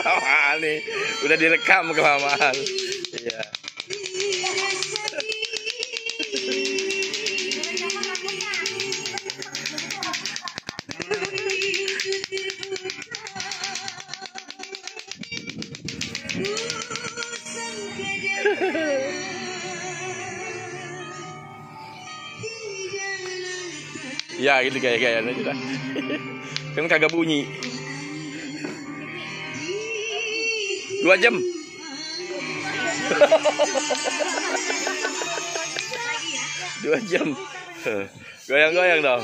Kelamaan nih, udah direkam kelamaan. Iya. Ya gitu gaya-gayanya juga. Kan kagak bunyi. 2 jam. Dua jam. Goyang-goyang dong.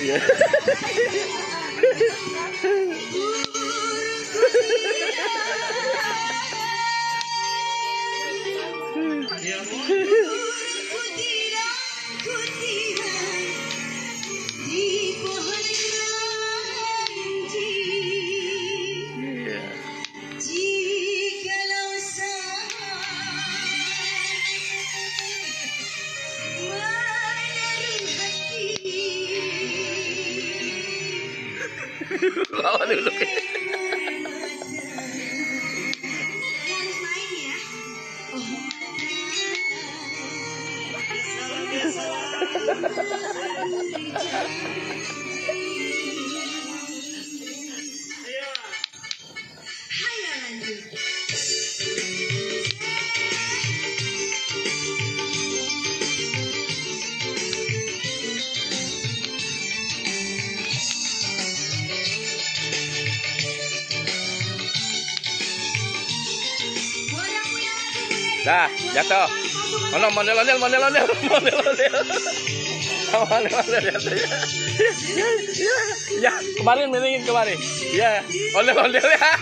Iya. Lawan dulu. Dah, jatuh. Mana mondel-ondel. Ya, kemarin meningin kemarin. Ya, ondel-ondel ya.